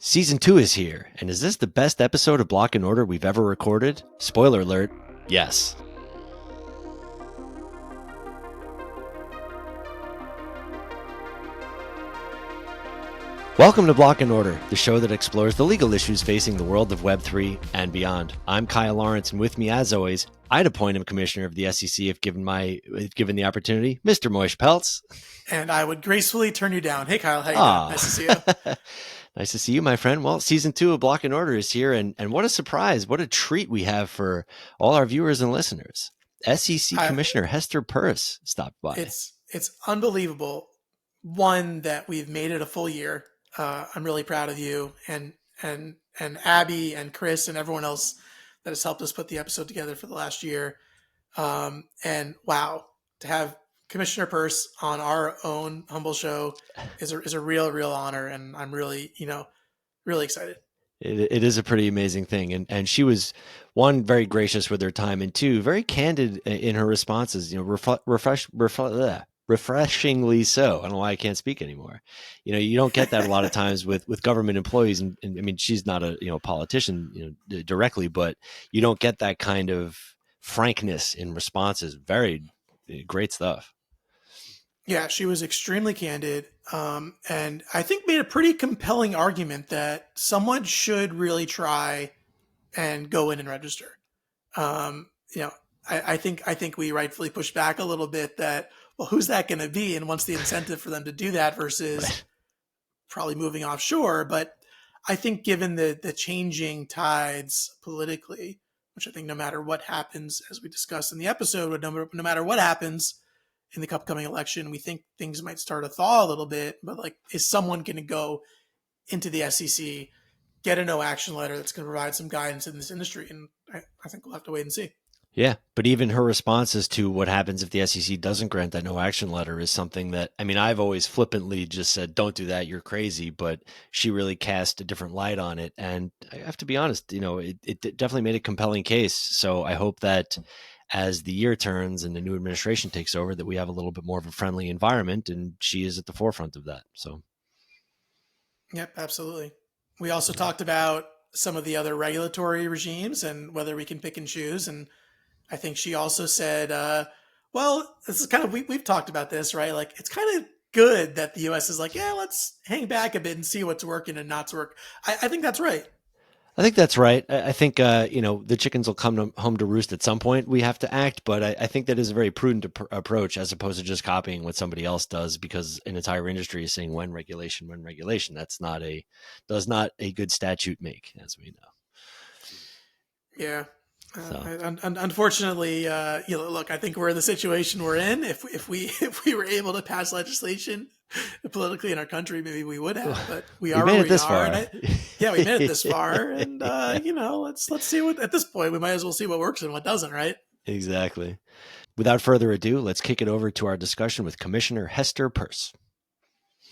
Season 2 is here, and is this the best episode of Block and Order we've ever recorded? Spoiler alert, yes. Welcome to Block and Order, the show that explores the legal issues facing the world of Web3 and beyond. I'm Kyle Lawrence, and with me, as always, I'd appoint him Commissioner of the SEC if given the opportunity, Mr. Moish Peltz. And I would gracefully turn you down. Hey, Kyle, how you doing? Nice to see you. Nice to see you, my friend. Well, season 2 of Block and Order is here, and what a surprise, what a treat we have for all our viewers and listeners. SEC Commissioner Hester Peirce stopped by. It's unbelievable. One, that we've made it a full year. I'm really proud of you and Abby and Chris and everyone else that has helped us put the episode together for the last year. And wow, to have Commissioner Peirce on our own humble show is a real honor, and I'm really excited. It is a pretty amazing thing, and she was, one, very gracious with her time, and two, very candid in her responses. Refreshingly so. I don't know why I can't speak anymore. You don't get that a lot of times with government employees, and I mean, she's not a politician directly, but you don't get that kind of frankness in responses. Very great stuff. Yeah, she was extremely candid, and I think made a pretty compelling argument that someone should really try and go in and register. I think we rightfully pushed back a little bit that, well, who's that going to be, and what's the incentive for them to do that versus probably moving offshore? But I think given the changing tides politically, which I think no matter what happens, as we discussed in the episode, no matter what happens in the upcoming election, we think things might start to thaw a little bit. But is someone going to go into the SEC, get a no action letter that's going to provide some guidance in this industry? And I think we'll have to wait and see. Yeah, but even her responses to what happens if the SEC doesn't grant that no action letter is something that, I mean, I've always flippantly just said, don't do that, you're crazy, but she really cast a different light on it. And I have to be honest, it definitely made a compelling case. So I hope that as the year turns and the new administration takes over, that we have a little bit more of a friendly environment, and she is at the forefront of that. So. Yep, absolutely. We also talked about some of the other regulatory regimes and whether we can pick and choose. And I think she also said, well, this is kind of, we've talked about this, right? Like, it's kind of good that the U.S. is like, yeah, let's hang back a bit and see what's working and not to work. I think that's right. I think that's right. I think, the chickens will come home to roost at some point. We have to act, but I think that is a very prudent approach, as opposed to just copying what somebody else does, because an entire industry is saying when regulation. Does not a good statute make, as we know. Yeah. Unfortunately, look, I think we're in the situation we're in. If we were able to pass legislation politically in our country, maybe we would have. But we made it this far. We made it this far, and let's see what. At this point, we might as well see what works and what doesn't, right? Exactly. Without further ado, let's kick it over to our discussion with Commissioner Hester Peirce.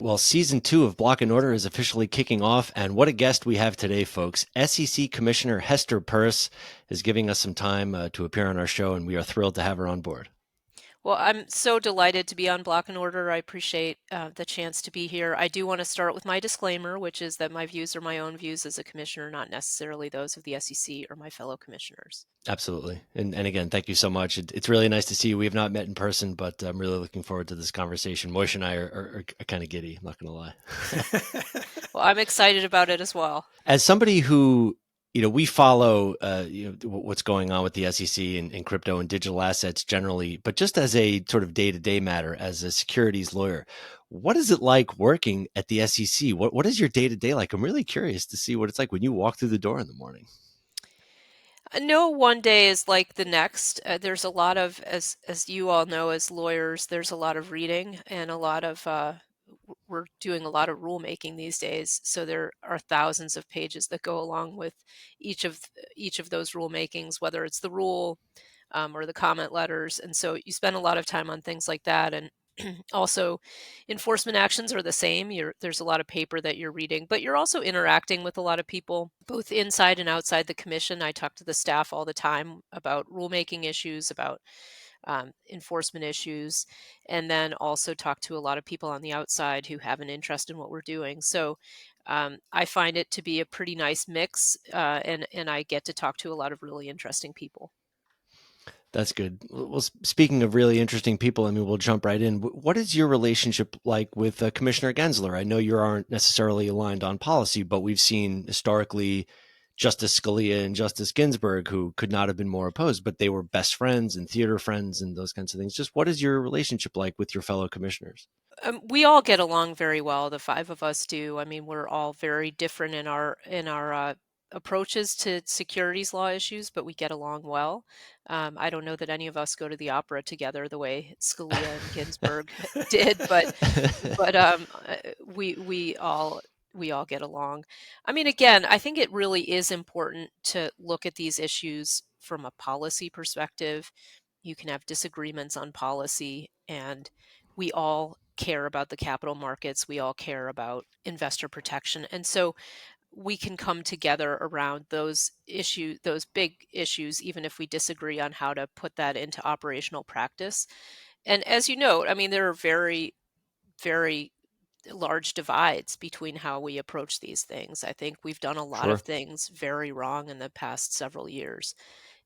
Well, season 2 of Block and Order is officially kicking off, and what a guest we have today, folks. SEC Commissioner Hester Peirce is giving us some time to appear on our show, and we are thrilled to have her on board. Well, I'm so delighted to be on Block and Order. I appreciate the chance to be here. I do want to start with my disclaimer, which is that my views are my own views as a commissioner, not necessarily those of the SEC or my fellow commissioners. Absolutely. And again, thank you so much. It's really nice to see you. We have not met in person, but I'm really looking forward to this conversation. Moish and I are kind of giddy, I'm not going to lie. Well, I'm excited about it as well. As somebody who, we follow what's going on with the SEC and crypto and digital assets generally, but just as a sort of day-to-day matter, as a securities lawyer, what is it like working at the SEC? What is your day-to-day like? I'm really curious to see what it's like when you walk through the door in the morning. No one day is like the next. There's a lot of, as you all know, as lawyers, there's a lot of reading and a lot of we're doing a lot of rulemaking these days. So there are thousands of pages that go along with each of those rulemakings, whether it's the rule or the comment letters. And so you spend a lot of time on things like that. And also, enforcement actions are the same. There's a lot of paper that you're reading, but you're also interacting with a lot of people, both inside and outside the commission. I talk to the staff all the time about rulemaking issues, about enforcement issues, and then also talk to a lot of people on the outside who have an interest in what we're doing. So I find it to be a pretty nice mix, and I get to talk to a lot of really interesting people. That's good. Well, speaking of really interesting people, I mean, we'll jump right in. What is your relationship like with Commissioner Gensler? I know you aren't necessarily aligned on policy, but we've seen historically Justice Scalia and Justice Ginsburg, who could not have been more opposed, but they were best friends and theater friends and those kinds of things. Just what is your relationship like with your fellow commissioners? We all get along very well. The five of us do. I mean, we're all very different in our approaches to securities law issues, but we get along well. I don't know that any of us go to the opera together the way Scalia and Ginsburg did, but we all get along. I mean, again, I think it really is important to look at these issues from a policy perspective. You can have disagreements on policy, and we all care about the capital markets. We all care about investor protection. And so we can come together around those issues, those big issues, even if we disagree on how to put that into operational practice. And as you note, I mean, there are very, very large divides between how we approach these things. I think we've done a lot of Sure. things very wrong in the past several years.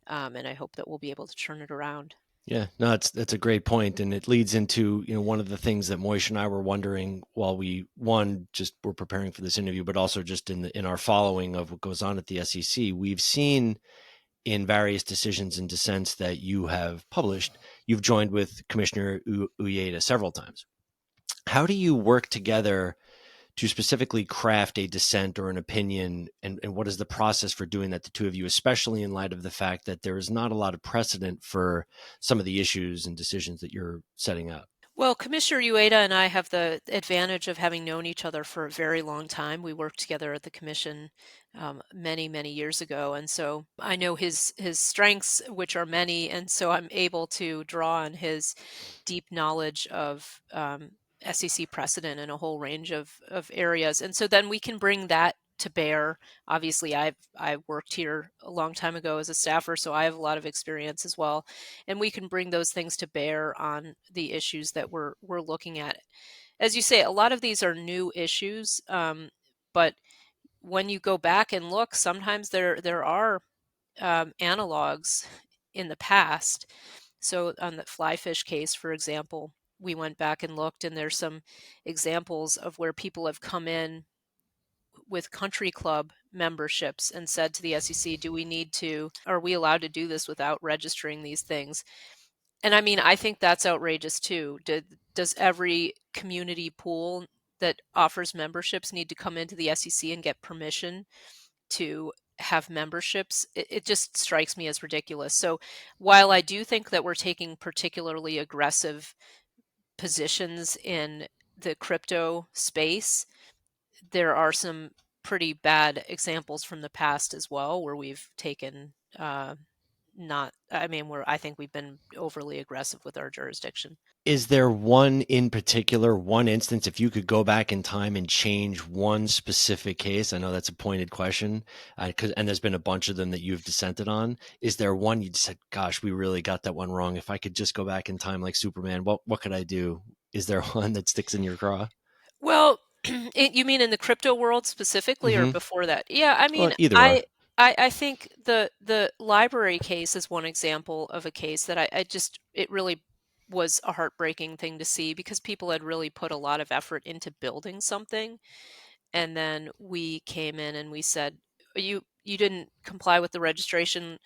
And I hope that we'll be able to turn it around. Yeah, no, that's a great point, and it leads into one of the things that Moish and I were wondering while we just were preparing for this interview, but also just in our following of what goes on at the SEC. We've seen in various decisions and dissents that you have published, you've joined with Commissioner Uyeda several times. How do you work together to specifically craft a dissent or an opinion, and what is the process for doing that, the two of you, especially in light of the fact that there is not a lot of precedent for some of the issues and decisions that you're setting out? Well, Commissioner Ueda and I have the advantage of having known each other for a very long time. We worked together at the commission many, many years ago, and so I know his strengths, which are many, and so I'm able to draw on his deep knowledge of SEC precedent in a whole range of areas, and so then we can bring that to bear. Obviously, I worked here a long time ago as a staffer, so I have a lot of experience as well, and we can bring those things to bear on the issues that we're looking at. As you say, a lot of these are new issues, but when you go back and look, sometimes there are analogs in the past. So on the flyfish case, for example, we went back and looked, and there's some examples of where people have come in with country club memberships and said to the SEC, are we allowed to do this without registering these things? And I mean, I think that's outrageous too. Does every community pool that offers memberships need to come into the SEC and get permission to have memberships? It just strikes me as ridiculous. So while I do think that we're taking particularly aggressive positions in the crypto space, there are some pretty bad examples from the past as well where we've taken not I mean where I think we've been overly aggressive with our jurisdiction. Is there one in particular, one instance, if you could go back in time and change one specific case? I know that's a pointed question, and there's been a bunch of them that you've dissented on. Is there one you just said, gosh, we really got that one wrong? If I could just go back in time like Superman, what could I do? Is there one that sticks in your craw? Well, you mean in the crypto world specifically or Mm-hmm. before that? Yeah, I Well, mean, either or. I think the LBRY case is one example of a case that I just it really was a heartbreaking thing to see because people had really put a lot of effort into building something, and then we came in and we said you didn't comply with the registration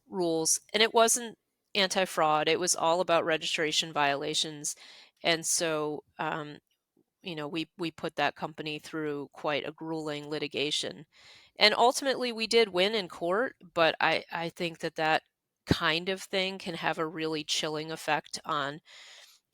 rules, and it wasn't anti-fraud, it was all about registration violations. And so we put that company through quite a grueling litigation, and ultimately we did win in court, but I think that kind of thing can have a really chilling effect on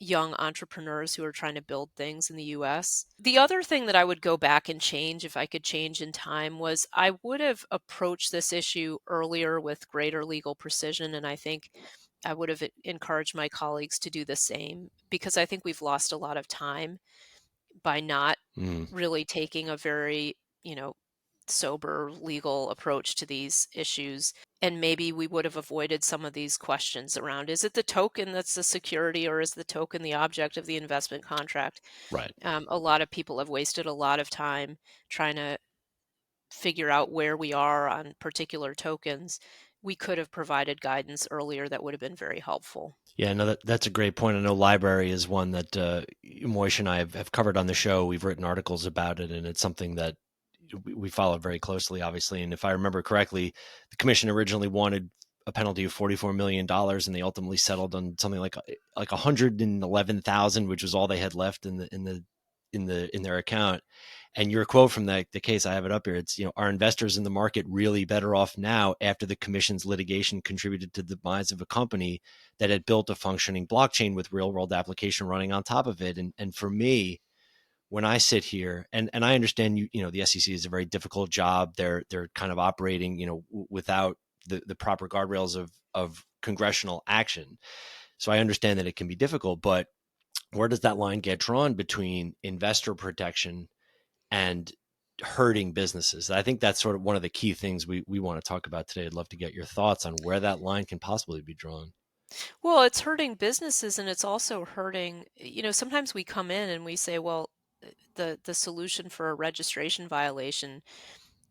young entrepreneurs who are trying to build things in the US. The other thing that I would go back and change, if I could change in time, was I would have approached this issue earlier with greater legal precision, and I think I would have encouraged my colleagues to do the same, because I think we've lost a lot of time by not Mm. really taking a very, sober legal approach to these issues. and maybe we would have avoided some of these questions around, is it the token that's the security, or is the token the object of the investment contract? Right. A lot of people have wasted a lot of time trying to figure out where we are on particular tokens. We could have provided guidance earlier that would have been very helpful. Yeah, no, that's a great point. I know LBRY is one that Moish and I have covered on the show. We've written articles about it, and it's something that we followed very closely, obviously. And if I remember correctly, the commission originally wanted a penalty of $44 million, and they ultimately settled on something like 111,000, which was all they had left in their account. And your quote from the case, I have it up here. It's, are investors in the market really better off now after the commission's litigation contributed to the demise of a company that had built a functioning blockchain with real world application running on top of it? And for me, when I sit here, and I understand the SEC is a very difficult job. They're kind of operating, without the proper guardrails of congressional action. So I understand that it can be difficult, but where does that line get drawn between investor protection and hurting businesses? I think that's sort of one of the key things we want to talk about today. I'd love to get your thoughts on where that line can possibly be drawn. Well, it's hurting businesses, and it's also hurting, sometimes we come in and we say, well, the solution for a registration violation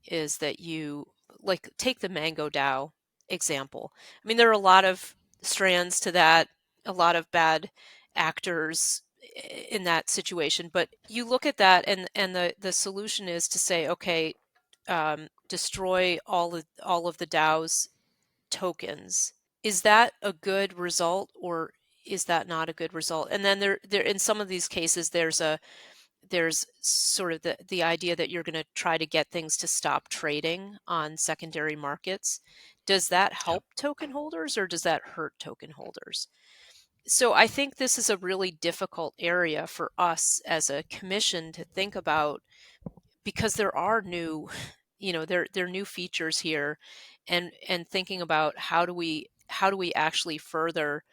is that you, like, take the Mango DAO example. I mean, there are a lot of strands to that, a lot of bad actors in that situation, but you look at that, and the solution is to say, okay, destroy all of the DAO's tokens. Is that a good result, or is that not a good result? And then there in some of these cases, there's sort of the idea that you're going to try to get things to stop trading on secondary markets. Does that Yep. help token holders, or does that hurt token holders? So I think this is a really difficult area for us as a commission to think about, because there are new, there are new features here, and thinking about how do we actually further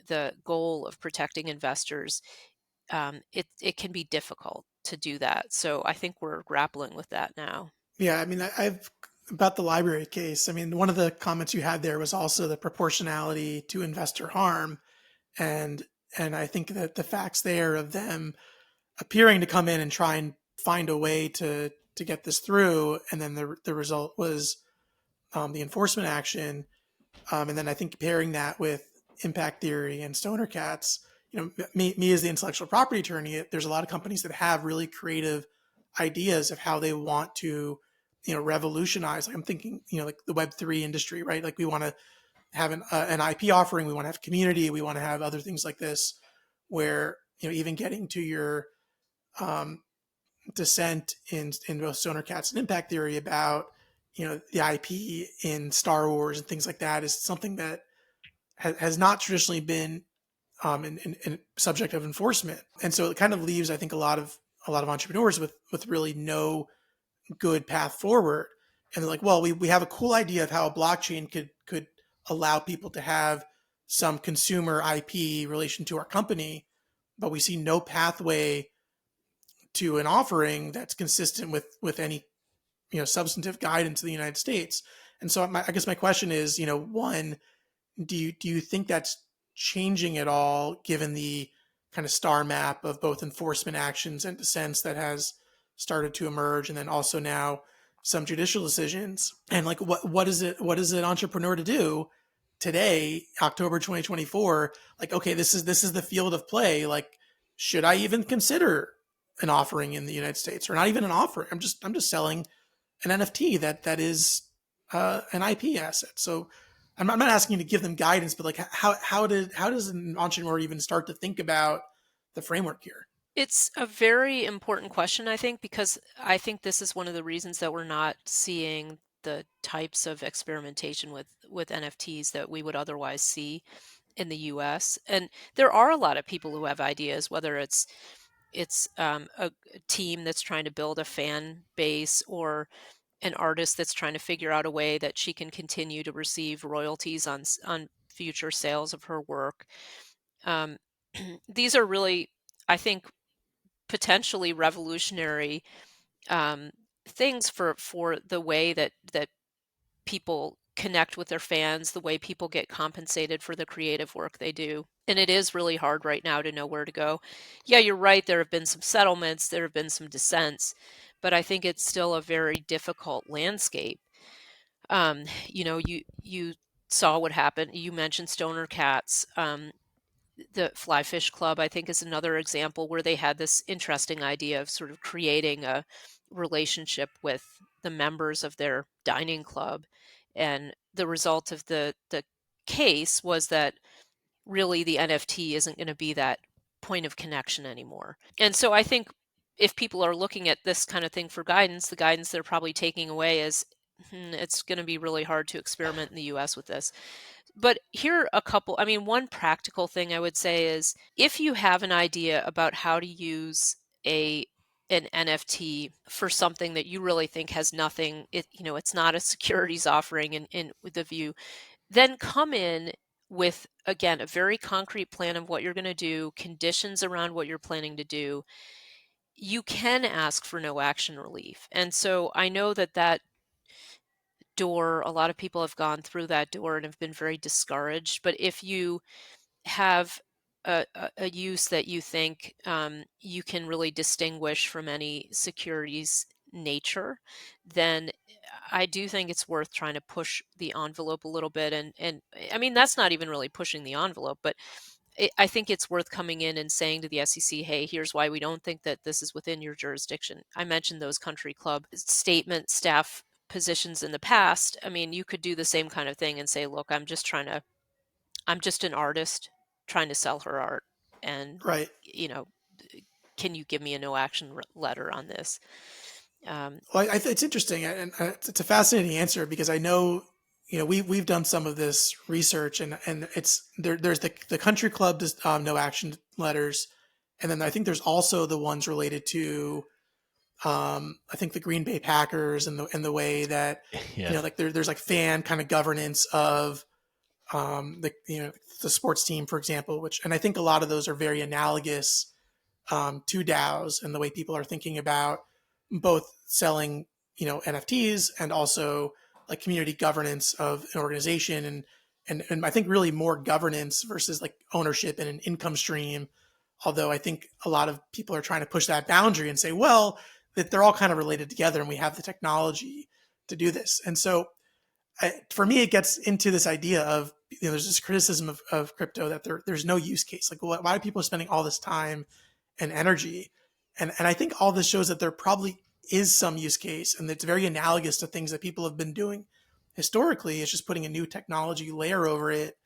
the goal of protecting investors. It can be difficult to do that. So I think we're grappling with that now. Yeah, I mean, I've about the LBRY case. I mean, one of the comments you had there was also the proportionality to investor harm, and I think that the facts there of them appearing to come in and try and find a way to get this through, and then the result was the enforcement action, and then I think pairing that with impact theory and stoner cats. Me as the intellectual property attorney, there's a lot of companies that have really creative ideas of how they want to, revolutionize. Like I'm thinking, like the Web3 industry, right? Like we want to have an IP offering, we want to have community, we want to have other things like this, where even getting to your dissent in both stoner cats and impact theory about the IP in Star Wars and things like that is something that has not traditionally been in subject of enforcement, and so it kind of leaves, I think, a lot of entrepreneurs with really no good path forward. And they're like, well, we have a cool idea of how a blockchain could allow people to have some consumer IP relation to our company, but we see no pathway to an offering that's consistent with any substantive guidance in the United States. And so I guess my question is, one, do you think that's changing at all, given the kind of star map of both enforcement actions and dissents that has started to emerge, and then also now some judicial decisions? And like, what is an entrepreneur to do today, October 2024? Like, okay, this is the field of play. Like, should I even consider an offering in the United States, or not even an offering? I'm just selling an NFT that is an IP asset. So I'm not asking you to give them guidance, but like how does an entrepreneur even start to think about the framework here? It's a very important question, I think, because I think this is one of the reasons that we're not seeing the types of experimentation with NFTs that we would otherwise see in the US. And there are a lot of people who have ideas, whether it's a team that's trying to build a fan base, or an artist that's trying to figure out a way that she can continue to receive royalties on future sales of her work. Um, these are really, I think, potentially revolutionary um, things for the way that people connect with their fans, the way people get compensated for the creative work they do. And it is really hard right now to know where to go. Yeah, you're right. There have been some settlements, there have been some dissents, but I think it's still a very difficult landscape. You saw what happened. You mentioned Stoner Cats. The Fly Fish Club, I think, is another example where they had this interesting idea of sort of creating a relationship with the members of their dining club. And the result of the case was that really the NFT isn't going to be that point of connection anymore. And so I think if people are looking at this kind of thing for guidance, the guidance they're probably taking away is it's going to be really hard to experiment in the US with this. But here are a couple, I mean, one practical thing I would say is if you have an idea about how to use an NFT for something that you really think has nothing, it's not a securities offering in the view, then come in with, again, a very concrete plan of what you're going to do, conditions around what you're planning to do. You can ask for no action relief. And so I know that door, a lot of people have gone through that door and have been very discouraged. But if you have a use that you think you can really distinguish from any securities nature, then I do think it's worth trying to push the envelope a little bit. And I mean, that's not even really pushing the envelope, but I think it's worth coming in and saying to the SEC, hey, here's why we don't think that this is within your jurisdiction. I mentioned those country club statement staff positions in the past. I mean, you could do the same kind of thing and say, look, I'm just an artist trying to sell her art. And, Right. Can you give me a no action letter on this? Well, it's interesting, and it's a fascinating answer because I know, we've done some of this research, and it's there. There's the country club no action letters, and then I think there's also the ones related to, I think the Green Bay Packers and the way that Yeah. like there's like fan kind of governance of the sports team, for example, and I think a lot of those are very analogous to DAOs and the way people are thinking about both selling, NFTs and also like community governance of an organization and I think really more governance versus like ownership and an income stream. Although I think a lot of people are trying to push that boundary and say, well, that they're all kind of related together and we have the technology to do this. And so for me, it gets into this idea of, there's this criticism of crypto that there's no use case. Like, why are people spending all this time and energy? And I think all this shows that there probably is some use case, and it's very analogous to things that people have been doing historically. It's just putting a new technology layer over it.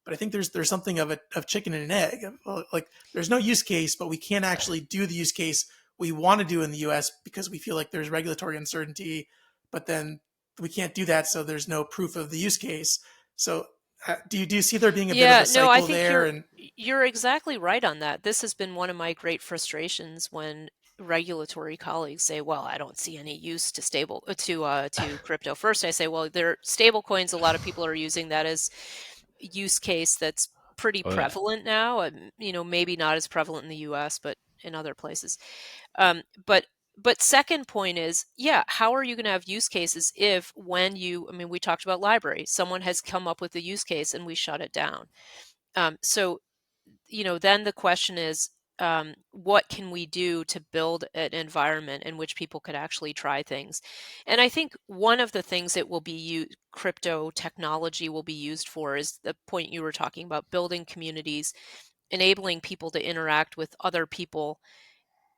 But I think there's something of chicken and an egg. Like, there's no use case, but we can't actually do the use case we want to do in the US because we feel like there's regulatory uncertainty. But then we can't do that, so there's no proof of the use case. So do you see there being a bit of a cycle I think there? you're exactly right on that. This has been one of my great frustrations when regulatory colleagues say, "Well, I don't see any use to crypto." First, I say, "Well, there are stable coins. A lot of people are using that as use case that's pretty Oh yeah. prevalent now. Maybe not as prevalent in the U.S., but in other places." Um, but but second point is, yeah, how are you going to have use cases if we talked about LBRY, someone has come up with a use case and we shut it down. So, then the question is, what can we do to build an environment in which people could actually try things? And I think one of the things that crypto technology will be used for is the point you were talking about, building communities, enabling people to interact with other people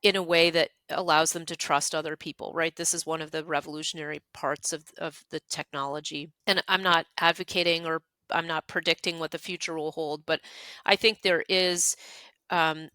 in a way that allows them to trust other people, right? This is one of the revolutionary parts of the technology. And I'm not advocating or I'm not predicting what the future will hold, but I think um,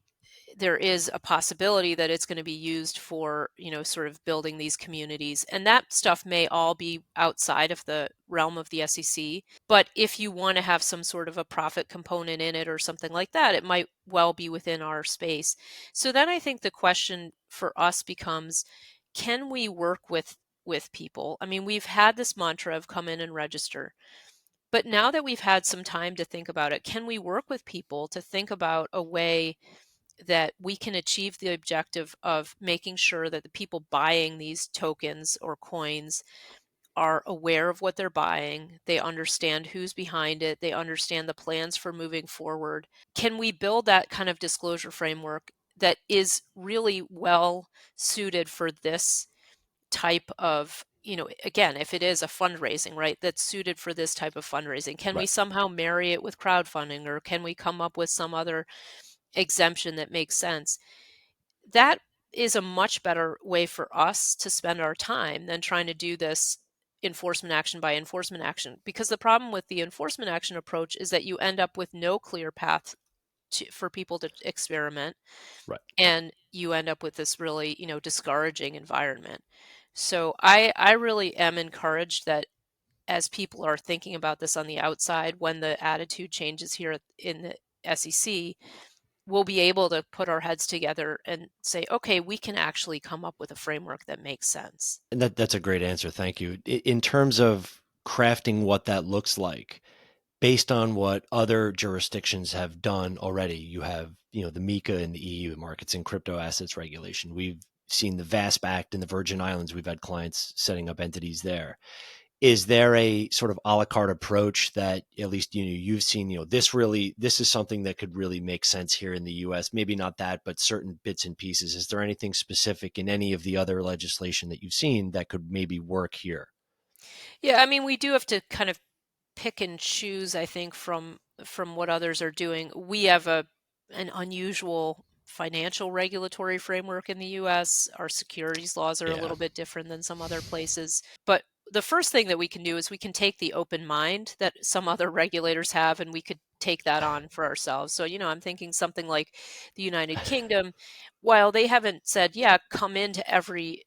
there is a possibility that it's going to be used for, sort of building these communities. And that stuff may all be outside of the realm of the SEC. But if you want to have some sort of a profit component in it or something like that, it might well be within our space. So then I think the question for us becomes, can we work with people? I mean, we've had this mantra of come in and register. But now that we've had some time to think about it, can we work with people to think about a way that we can achieve the objective of making sure that the people buying these tokens or coins are aware of what they're buying. They understand who's behind it. They understand the plans for moving forward. Can we build that kind of disclosure framework that is really well suited for this type of, again, if it is a fundraising, right, that's suited for this type of fundraising? Can we Right. somehow marry it with crowdfunding, or can we come up with some other exemption that makes sense? That is a much better way for us to spend our time than trying to do this enforcement action by enforcement action. Because the problem with the enforcement action approach is that you end up with no clear path for people to experiment, Right. and you end up with this really, discouraging environment. So I really am encouraged that as people are thinking about this on the outside, when the attitude changes here in the SEC, we'll be able to put our heads together and say, okay, we can actually come up with a framework that makes sense. And that's a great answer. Thank you. In terms of crafting what that looks like, based on what other jurisdictions have done already, you have, the MiCA in the EU, markets and crypto assets regulation. We've seen the VASP Act in the Virgin Islands. We've had clients setting up entities there. Is there a sort of a la carte approach that at least you've seen, this is something that could really make sense here in the US? Maybe not that, but certain bits and pieces. Is there anything specific in any of the other legislation that you've seen that could maybe work here? Yeah, I mean, we do have to kind of pick and choose, I think, from what others are doing. We have an unusual financial regulatory framework in the US. Our securities laws are a Yeah. little bit different than some other places. But the first thing that we can do is we can take the open mind that some other regulators have, and we could take that on for ourselves. So, I'm thinking something like the United Kingdom. While they haven't said, yeah, come into every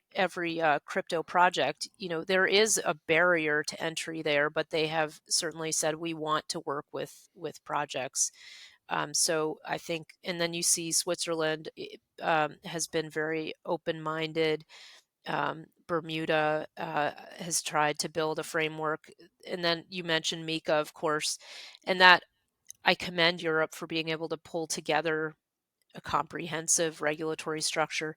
crypto project, there is a barrier to entry there, but they have certainly said we want to work with projects. So I think, and then you see Switzerland has been very open-minded. Bermuda has tried to build a framework, and then you mentioned MiCA, of course, and that I commend Europe for being able to pull together a comprehensive regulatory structure.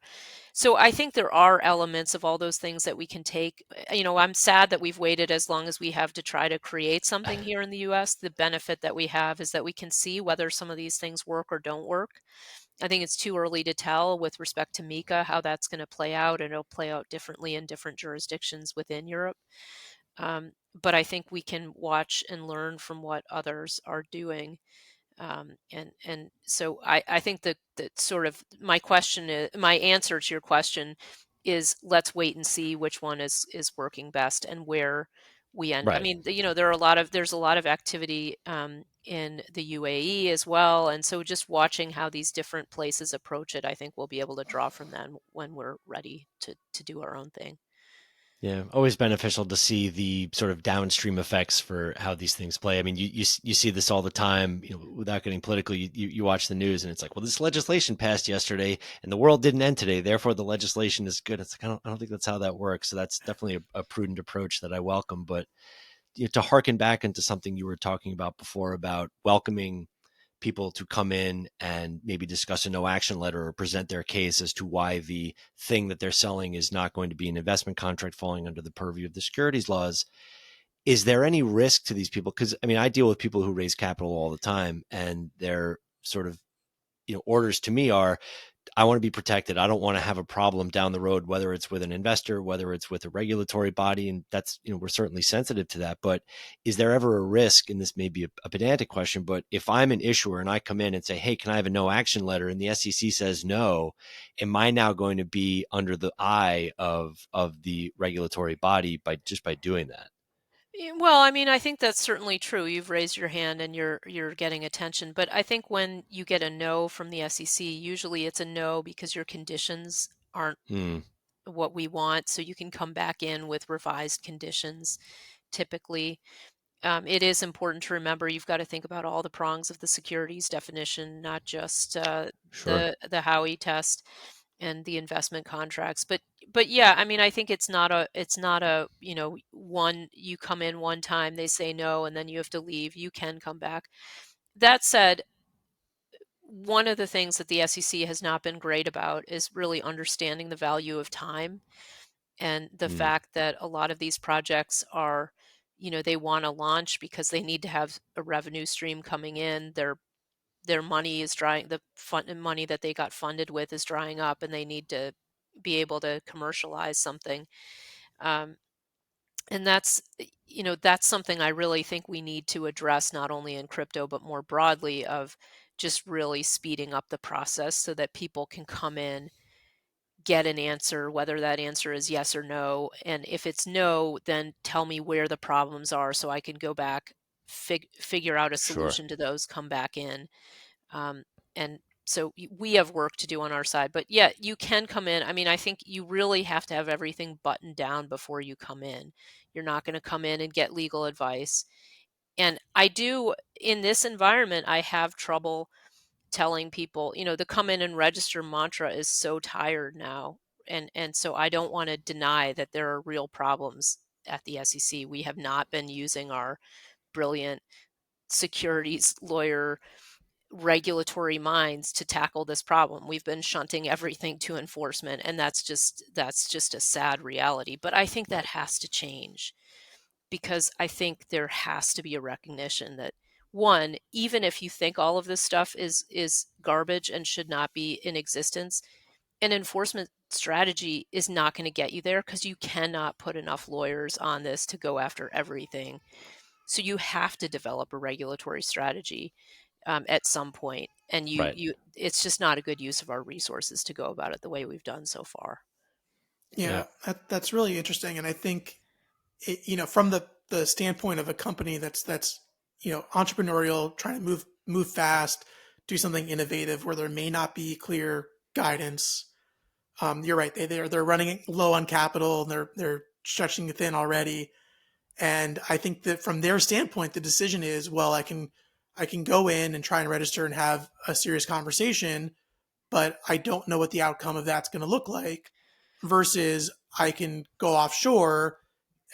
So I think there are elements of all those things that we can take. I'm sad that we've waited as long as we have to try to create something here in the US. The benefit that we have is that we can see whether some of these things work or don't work. I think it's too early to tell with respect to MiCA how that's going to play out, and it'll play out differently in different jurisdictions within Europe. But I think we can watch and learn from what others are doing. And so I think that sort of my answer to your question is, let's wait and see which one is working best and where we end. I Right. mean, there's a lot of activity in the UAE as well, and so just watching how these different places approach it, I think we'll be able to draw from them when we're ready to do our own thing. Yeah, always beneficial to see the sort of downstream effects for how these things play. I mean, you see this all the time. Without getting political, you watch the news and it's like, well, this legislation passed yesterday, and the world didn't end today. Therefore, the legislation is good. It's like I don't think that's how that works. So that's definitely a prudent approach that I welcome. But to harken back into something you were talking about before about welcoming people to come in and maybe discuss a no action letter or present their case as to why the thing that they're selling is not going to be an investment contract falling under the purview of the securities laws. Is there any risk to these people? Because I mean, I deal with people who raise capital all the time, and their sort of orders to me are, I want to be protected. I don't want to have a problem down the road, whether it's with an investor, whether it's with a regulatory body. And that's, we're certainly sensitive to that. But is there ever a risk, and this may be a pedantic question, but if I'm an issuer and I come in and say, hey, can I have a no action letter? And the SEC says no, am I now going to be under the eye of the regulatory body by doing that? Well, I mean, I think that's certainly true. You've raised your hand and you're getting attention. But I think when you get a no from the SEC, usually it's a no because your conditions aren't Hmm. what we want. So you can come back in with revised conditions. Typically, it is important to remember you've got to think about all the prongs of the securities definition, not just Sure. the Howey test and the investment contracts. But yeah, I mean, I think it's not a one, you come in one time, they say no, and then you have to leave. You can come back. That said, one of the things that the SEC has not been great about is really understanding the value of time. And the Mm, fact that a lot of these projects are, they want to launch because they need to have a revenue stream coming in. Their money is drying, the money that they got funded with is drying up, and they need to be able to commercialize something. Um, and that's something I really think we need to address, not only in crypto, but more broadly, of just really speeding up the process so that people can come in, get an answer, whether that answer is yes or no. And if it's no, then tell me where the problems are so I can go back, figure out a sure. solution to those, come back in. Um, and so we have work to do on our side. But yeah, you can come in. I mean, I think you really have to have everything buttoned down before you come in. You're not going to come in and get legal advice. And I do, in this environment, I have trouble telling people, the come in and register mantra is so tired now. And so I don't want to deny that there are real problems at the SEC. We have not been using our brilliant securities lawyer regulatory minds to tackle this problem. We've been shunting everything to enforcement, and that's just a sad reality. But I think that has to change, because I think there has to be a recognition that, one, even if you think all of this stuff is garbage and should not be in existence, an enforcement strategy is not going to get you there, because you cannot put enough lawyers on this to go after everything. So you have to develop a regulatory strategy at some point, and Right. it's just not a good use of our resources to go about it the way we've done so far. Yeah. Yeah, that's really interesting. And I think, from the standpoint of a company that's entrepreneurial, trying to move fast, do something innovative where there may not be clear guidance. You're right. They're running low on capital, and they're stretching thin already. And I think that from their standpoint, the decision is, well, I can go in and try and register and have a serious conversation, but I don't know what the outcome of that's going to look like. Versus I can go offshore,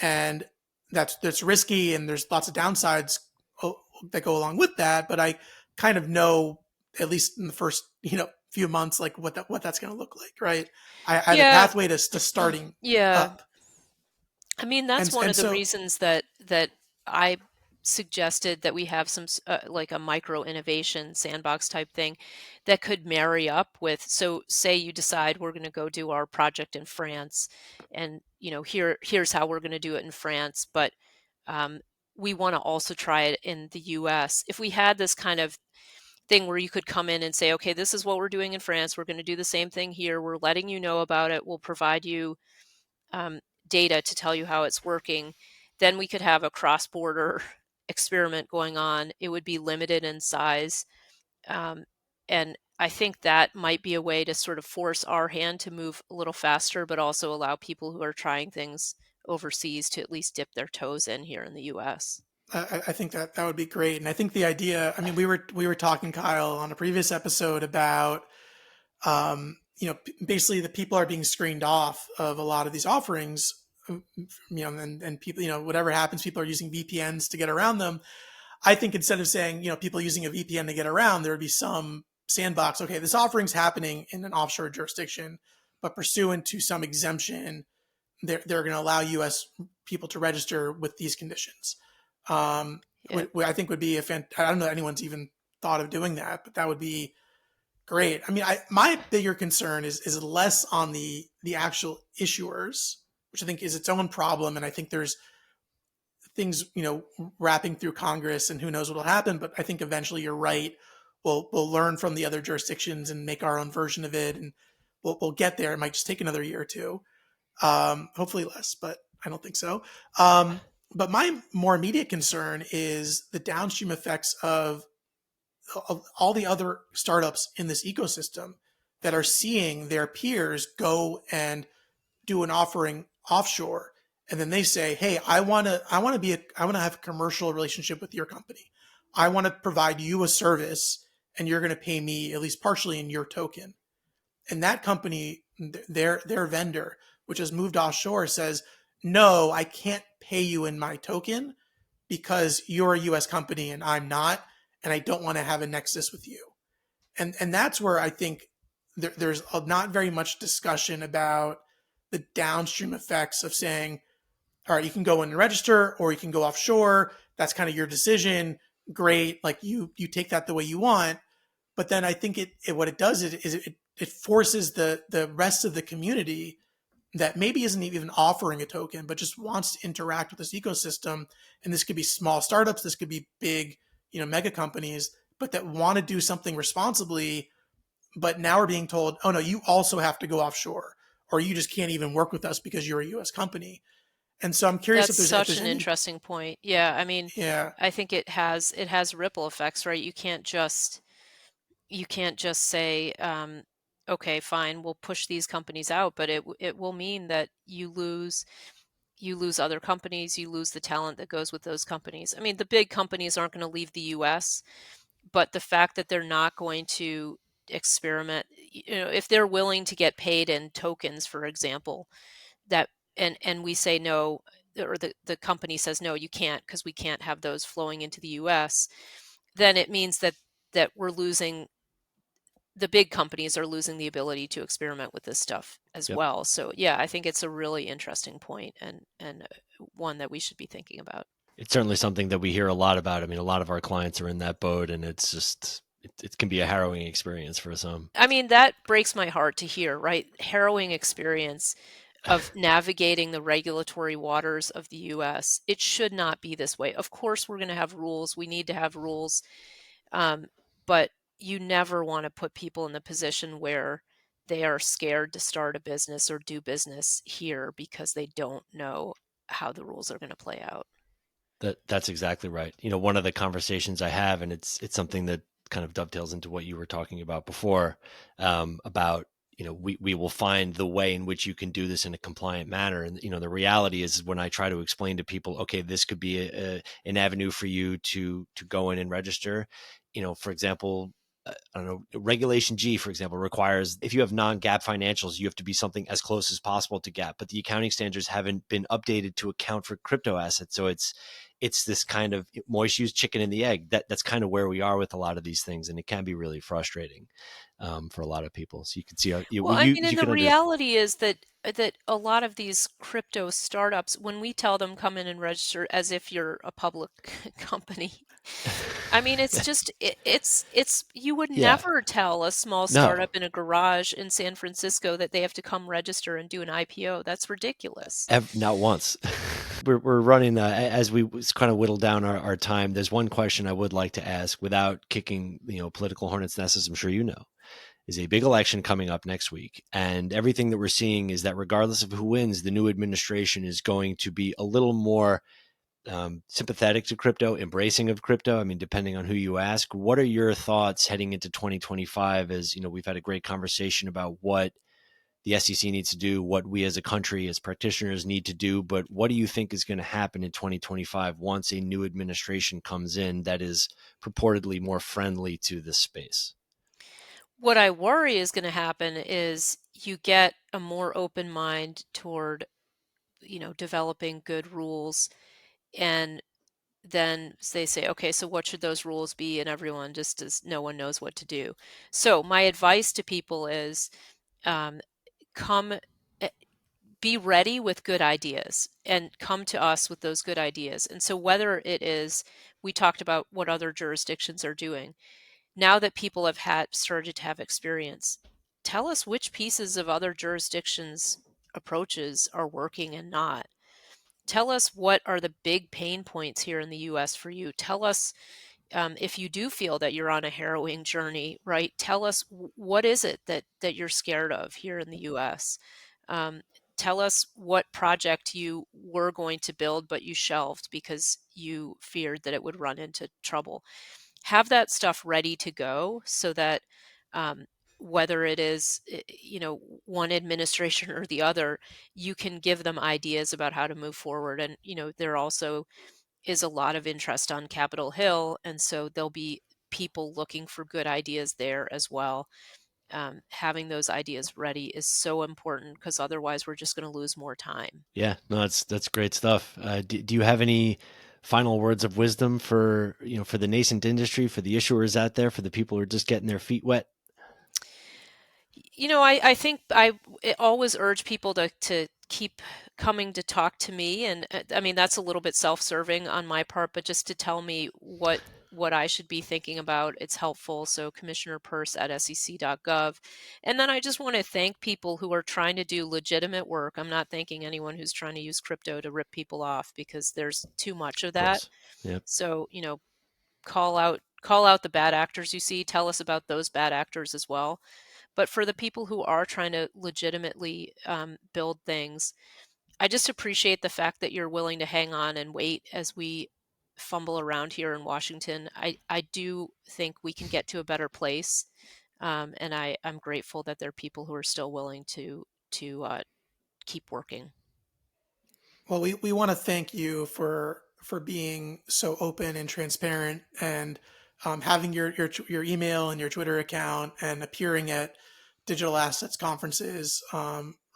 and that's risky, and there's lots of downsides that go along with that. But I kind of know, at least in the first few months, like what that's going to look like, right? I have a Yeah. pathway to starting Yeah. up, I mean, that's one and of the so reasons that I suggested that we have some like a micro innovation sandbox type thing that could marry up with. So say you decide we're going to go do our project in France, and here's how we're going to do it in France, but um, we want to also try it in the US. If we had this kind of thing where you could come in and say, okay, this is what we're doing in France, we're going to do the same thing here, we're letting you know about it, we'll provide you um, data to tell you how it's working, then we could have a cross-border experiment going on. It would be limited in size. Um, and I think that might be a way to sort of force our hand to move a little faster, but also allow people who are trying things overseas to at least dip their toes in here in the US. I think that would be great. And I think the idea, I mean, we were talking, Kyle, on a previous episode about, basically the people are being screened off of a lot of these offerings, and people, whatever happens, people are using VPNs to get around them. I think instead of saying, people using a VPN to get around, there would be some sandbox. Okay, this offering's happening in an offshore jurisdiction, but pursuant to some exemption, they're going to allow U.S. people to register with these conditions. Yeah. I think would be I don't know that anyone's even thought of doing that, but that would be great. I mean, my bigger concern is less on the actual issuers, which I think is its own problem, and I think there's things wrapping through Congress, and who knows what will happen. But I think eventually, you're right. We'll learn from the other jurisdictions and make our own version of it, and we'll get there. It might just take another year or two, hopefully less, but I don't think so. But my more immediate concern is the downstream effects of all the other startups in this ecosystem that are seeing their peers go and do an offering offshore, and then they say, hey, I want to have a commercial relationship with your company. I want to provide you a service, and you're going to pay me at least partially in your token. And that company, their vendor, which has moved offshore, says, no, I can't pay you in my token because you're a US company and I'm not, and I don't want to have a nexus with you. And that's where I think there's not very much discussion about the downstream effects of saying, all right, you can go in and register, or you can go offshore. That's kind of your decision. Great. Like you take that the way you want. But then I think what it does is it forces the rest of the community that maybe isn't even offering a token, but just wants to interact with this ecosystem. And this could be small startups, this could be big, mega companies, but that want to do something responsibly. But now we're being told, oh no, you also have to go offshore, or you just can't even work with us because you're a U.S. company. And so I'm curious That's if there's such an any, interesting point. Yeah, I mean, yeah, I think it has ripple effects, right? You can't just say, okay, fine, we'll push these companies out, but it will mean that you lose other companies, you lose the talent that goes with those companies. I mean, the big companies aren't going to leave the US, but the fact that they're not going to experiment, if they're willing to get paid in tokens, for example, that and we say no, or the company says no, you can't, because we can't have those flowing into the US, then it means that we're losing the big companies are losing the ability to experiment with this stuff as Yep. well. So yeah, I think it's a really interesting point, and one that we should be thinking about. It's certainly something that we hear a lot about. I mean, a lot of our clients are in that boat, and it's just it can be a harrowing experience for some. I mean, that breaks my heart to hear, right? Harrowing experience of navigating the regulatory waters of the US. It should not be this way. Of course, we're going to have rules. We need to have rules. But you never want to put people in the position where they are scared to start a business or do business here because they don't know how the rules are going to play out. That's exactly right. One of the conversations I have, and it's something that kind of dovetails into what you were talking about before, about we will find the way in which you can do this in a compliant manner. And the reality is when I try to explain to people, okay, this could be an avenue for you to go in and register. For example, I don't know, Regulation G, for example, requires if you have non-GAAP financials, you have to be something as close as possible to GAAP. But the accounting standards haven't been updated to account for crypto assets. So it's this kind of Moish used chicken and the egg. That's kind of where we are with a lot of these things, and it can be really frustrating for a lot of people. So you can see how Well, I mean, and you the can reality is that a lot of these crypto startups, when we tell them come in and register as if you're a public company, I mean, it's just it's you would yeah, never tell a small no, startup in a garage in San Francisco that they have to come register and do an IPO. That's ridiculous. not once. We're running as we kind of whittle down our time. There's one question I would like to ask without kicking political hornets' nests, as I'm sure you know. Is a big election coming up next week. And everything that we're seeing is that regardless of who wins, the new administration is going to be a little more sympathetic to crypto, embracing of crypto. I mean, depending on who you ask, what are your thoughts heading into 2025? As we've had a great conversation about what the SEC needs to do, what we as a country, as practitioners need to do. But what do you think is going to happen in 2025 once a new administration comes in that is purportedly more friendly to this space? What I worry is going to happen is you get a more open mind toward, developing good rules, and then they say, okay, so what should those rules be? And everyone just does, no one knows what to do. So my advice to people is, um, come, eh, be ready with good ideas and come to us with those good ideas. And so whether it is, we talked about what other jurisdictions are doing. Now that people have started to have experience, tell us which pieces of other jurisdictions approaches are working and not. Tell us what are the big pain points here in the US for you. Tell us, if you do feel that you're on a harrowing journey, right? Tell us what is it that you're scared of here in the US. Um, Tell us what project you were going to build but you shelved because you feared that it would run into trouble. Have that stuff ready to go so that, um, whether it is, one administration or the other, you can give them ideas about how to move forward. And there also is a lot of interest on Capitol Hill, and so there'll be people looking for good ideas there as well. Having those ideas ready is so important, because otherwise we're just going to lose more time. Yeah, no, that's great stuff. Do you have any final words of wisdom for for the nascent industry, for the issuers out there, for the people who are just getting their feet wet? I think I always urge people to keep coming to talk to me. And I mean, that's a little bit self-serving on my part, but just to tell me what I should be thinking about, it's helpful. So Commissioner Peirce at sec.gov. And then I just want to thank people who are trying to do legitimate work. I'm not thanking anyone who's trying to use crypto to rip people off, because there's too much of Of that. course. Yep. So, call out the bad actors you see, tell us about those bad actors as well. But for the people who are trying to legitimately build things, I just appreciate the fact that you're willing to hang on and wait as we fumble around here in Washington. I do think we can get to a better place. And I'm grateful that there are people who are still willing to keep working. Well, we want to thank you for being so open and transparent, and having your email and your Twitter account, and appearing at digital assets conferences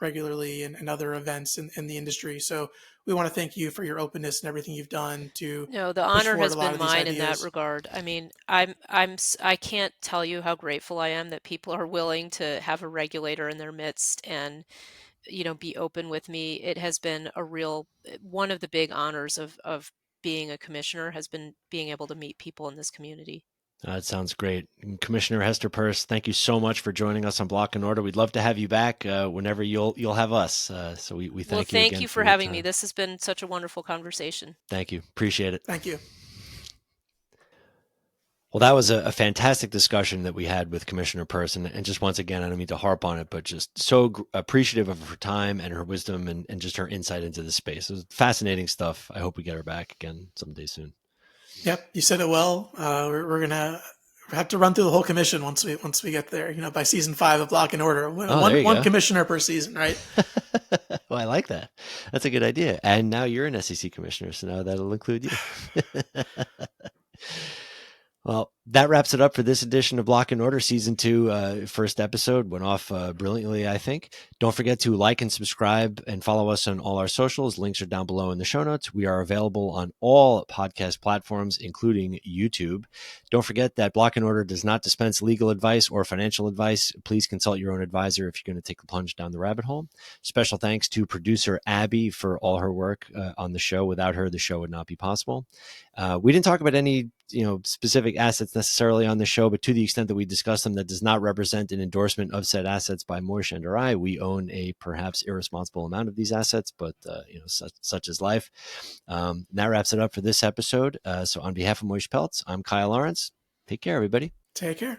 regularly, and other events in the industry. So we want to thank you for your openness and everything you've done to No, the push honor forward has a lot been of these mine in that ideas. regard. I mean, I can't tell you how grateful I am that people are willing to have a regulator in their midst and, be open with me. It has been a real one of the big honors of being a commissioner has been being able to meet people in this community. That sounds great. Commissioner Hester Peirce, thank you so much for joining us on Block and Order. We'd love to have you back whenever you'll have us. So we Well, thank you thank again you for for your having me. time. This has been such a wonderful conversation. Thank you. Appreciate it. Thank you. Well, that was a fantastic discussion that we had with Commissioner Peirce. And just once again, I don't mean to harp on it, but just so appreciative of her time and her wisdom, and just her insight into the space. It was fascinating stuff. I hope we get her back again someday soon. Yep, you said it well. We're gonna have to run through the whole commission once we get there. By season 5 of Block and Order, Oh, there you one go. commissioner per season, right? Well, I like that. That's a good idea. And now you're an SEC commissioner, so now that'll include you. Well, that wraps it up for this edition of Block and Order Season 2. First episode went off brilliantly, I think. Don't forget to like and subscribe and follow us on all our socials. Links are down below in the show notes. We are available on all podcast platforms, including YouTube. Don't forget that Block and Order does not dispense legal advice or financial advice. Please consult your own advisor if you're going to take the plunge down the rabbit hole. Special thanks to producer Abby for all her work on the show. Without her, the show would not be possible. We didn't talk about any specific assets necessarily on the show, but to the extent that we discuss them, that does not represent an endorsement of said assets by Moish and or I. We own a perhaps irresponsible amount of these assets, but such is life. That wraps it up for this episode. So on behalf of Moish Peltz, I'm Kyle Lawrence. Take care, everybody. Take care.